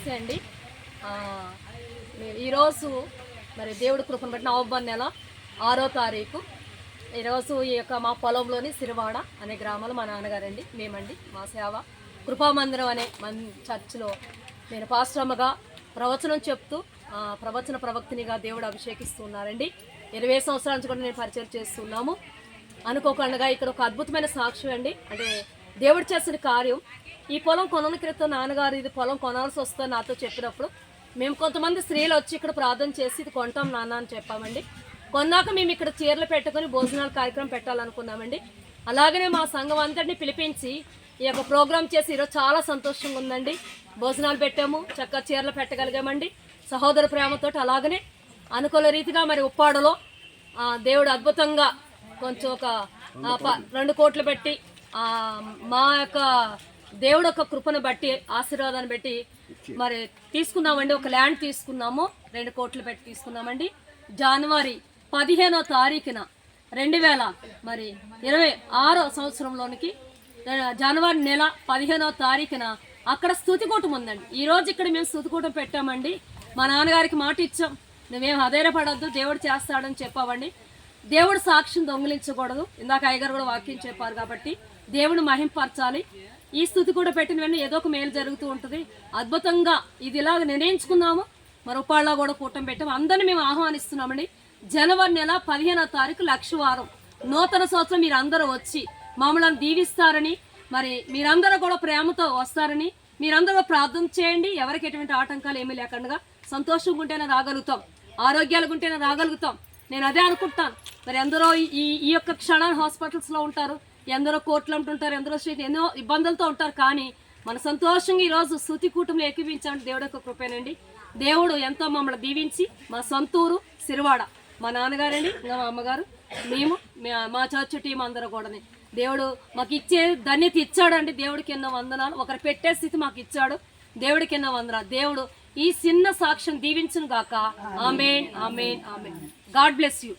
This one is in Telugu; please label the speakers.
Speaker 1: అండి ఈరోజు మరి దేవుడి కృపను బట్టి నవంబర్ నెల 6వ తారీఖు ఈరోజు ఈ యొక్క మా పొలంలోని సిరివాడ అనే గ్రామంలో మా నాన్నగారండి మేమండి మా సేవ కృపామందిరం అనే చర్చిలో నేను పాస్టర్గా ప్రవచనం చెప్తూ ప్రవచన ప్రవక్తినిగా దేవుడు అభిషేకిస్తున్నారండి. 20 సంవత్సరాల నుంచి కూడా నేను పరిచయం చేస్తున్నాము. అనుకోకుండా ఇక్కడ ఒక అద్భుతమైన సాక్ష్యం అండి. అంటే దేవుడు చేసిన కార్యం. ఈ పొలం కొనల క్రితం నాన్నగారు ఇది పొలం కొనాల్సి వస్తుందని నాతో చెప్పినప్పుడు మేము కొంతమంది స్త్రీలు వచ్చి ఇక్కడ ప్రార్థన చేసి ఇది కొంటాం నాన్న అని చెప్పామండి. కొన్నాక మేము ఇక్కడ చీరలు పెట్టుకొని భోజనాల కార్యక్రమం పెట్టాలనుకున్నామండి. అలాగనే మా సంఘం అంతటిని పిలిపించి ఈ యొక్క ప్రోగ్రాం చేసి ఈరోజు చాలా సంతోషంగా ఉందండి. భోజనాలు పెట్టాము, చక్కగా చీరలు పెట్టగలిగామండి సహోదర ప్రేమతో. అలాగనే అనుకూల రీతిగా మరి ఉప్పాడలో దేవుడు అద్భుతంగా కొంచెం ఒక 2 కోట్లు పెట్టి మా యొక్క దేవుడు ఒక కృపను బట్టి ఆశీర్వాదాన్ని బట్టి మరి తీసుకున్నామండి. ఒక ల్యాండ్ తీసుకున్నాము, 2 కోట్లు పెట్టి తీసుకున్నామండి. జనవరి 15వ తారీఖున 2026వ సంవత్సరంలోనికి జనవరి నెల 15వ తారీఖున అక్కడ స్తుతికూటం ఉందండి. ఈరోజు ఇక్కడ మేము స్తుతికూటం పెట్టామండి. మా నాన్నగారికి మాట ఇచ్చాం, నువ్వేం అధైర్యపడొద్దు దేవుడు చేస్తాడని చెప్పామండి. దేవుడు సాక్ష్యం దొంగిలించకూడదు. ఇందాక అయ్యగారు కూడా వాక్యం చెప్పారు కాబట్టి దేవుడు మహింపరచాలి. ఈ స్థుతి కూడా పెట్టిన వెంటనే ఏదో ఒక మేలు జరుగుతూ ఉంటుంది. అద్భుతంగా ఇది ఇలాగ నిర్ణయించుకున్నాము. మరి ఉప్పాళ్ళ కూడా కూటం పెట్టాము. అందరినీ మేము ఆహ్వానిస్తున్నామండి. జనవరి నెల 15వ తారీఖు లక్షవారం నూతన సంవత్సరం మీరు అందరూ వచ్చి మమ్మల్ని దీవిస్తారని, మరి మీరందరూ కూడా ప్రేమతో వస్తారని, మీరందరూ ప్రార్థన చేయండి. ఎవరికి ఎటువంటి ఆటంకాలు ఏమీ లేకుండా సంతోషంగా ఉంటేనే రాగలుగుతాం, ఆరోగ్యాలుగా ఉంటేనే రాగలుగుతాం. నేను అదే అనుకుంటాను. మరి ఎందరో ఈ యొక్క క్షణాన్ని హాస్పిటల్స్లో ఉంటారు, ఎందరో కోర్టులు ఉంటుంటారు, ఎందరో స్ట్రీట్ ఎన్నో ఇబ్బందులతో ఉంటారు. కానీ మన సంతోషంగా ఈరోజు స్తుతి కూటంలో ఏకీవించాలని దేవుడు యొక్క కృపేనండి. దేవుడు ఎంతో మమ్మల్ని దీవించి మా సొంతూరు సిరివాడ, మా నాన్నగారండి, ఇంకా మా అమ్మగారు, మేము మా చర్చ్ టీం అందరూ కూడా దేవుడు మాకు ఇచ్చే ధన్యత ఇచ్చాడండి. దేవుడికి ఎన్నో వందనాలు. ఒకరు పెట్టే స్థితి మాకు ఇచ్చాడు. దేవుడికి ఎన్నో వందనాలు. దేవుడు ఈ చిన్న సాక్ష్యం దీవించును గాక. Amen, amen, amen. God bless you.